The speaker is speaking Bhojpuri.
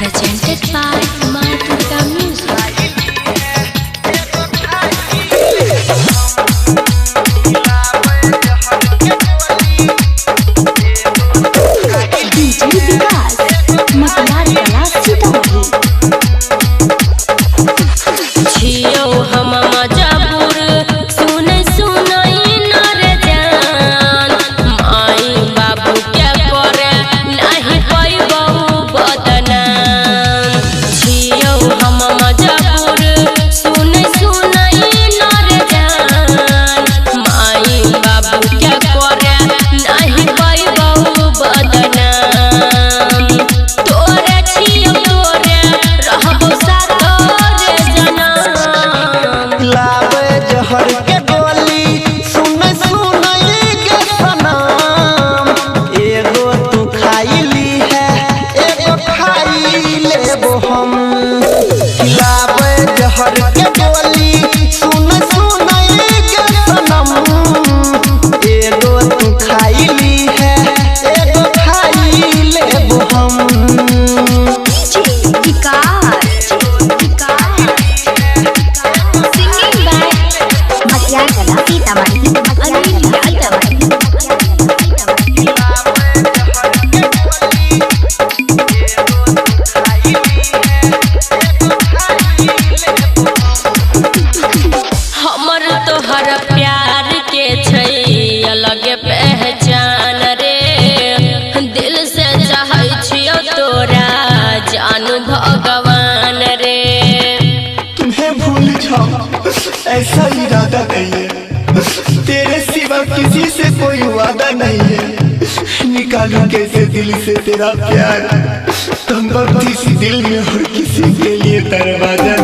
presented by Martuta Music. DJ विकास मकवार कला सीतामढ़ी। छियो हम मजबूर सुनै सुनै नर जान माई बाबू के करे नहीं पैबौ बदनाम। छियो हम मजबूर सुनै सुनै नर जान माई बाबू के करे नहीं पैबौ बदनाम। तोरे छियो तोरे रहबो सातोरे जनम। लावे जहर के गोली सुनै सुनै के सनम। एगो तू खाइली है एगो खाई लेबो हम। लावे जहर के गोली सुनै सुनै के सनम। एगो तू खाइली है एगो खाई लेबो हम। Singing by Matiar Kala Sitamarhi. हमर तोहर प्यार के छै अलग पहचान रे। दिल से चाहै छियो तोरा जानू भगवान रे। तुम्हें भूल जाओ ऐसा इरादा नहीं है। तेरे सिवा किसी से कोई वादा नहीं है। निकालूं कैसे दिल से तेरा प्यार। तुम बत्ती सी दिल में और किसी के लिए दरवाजा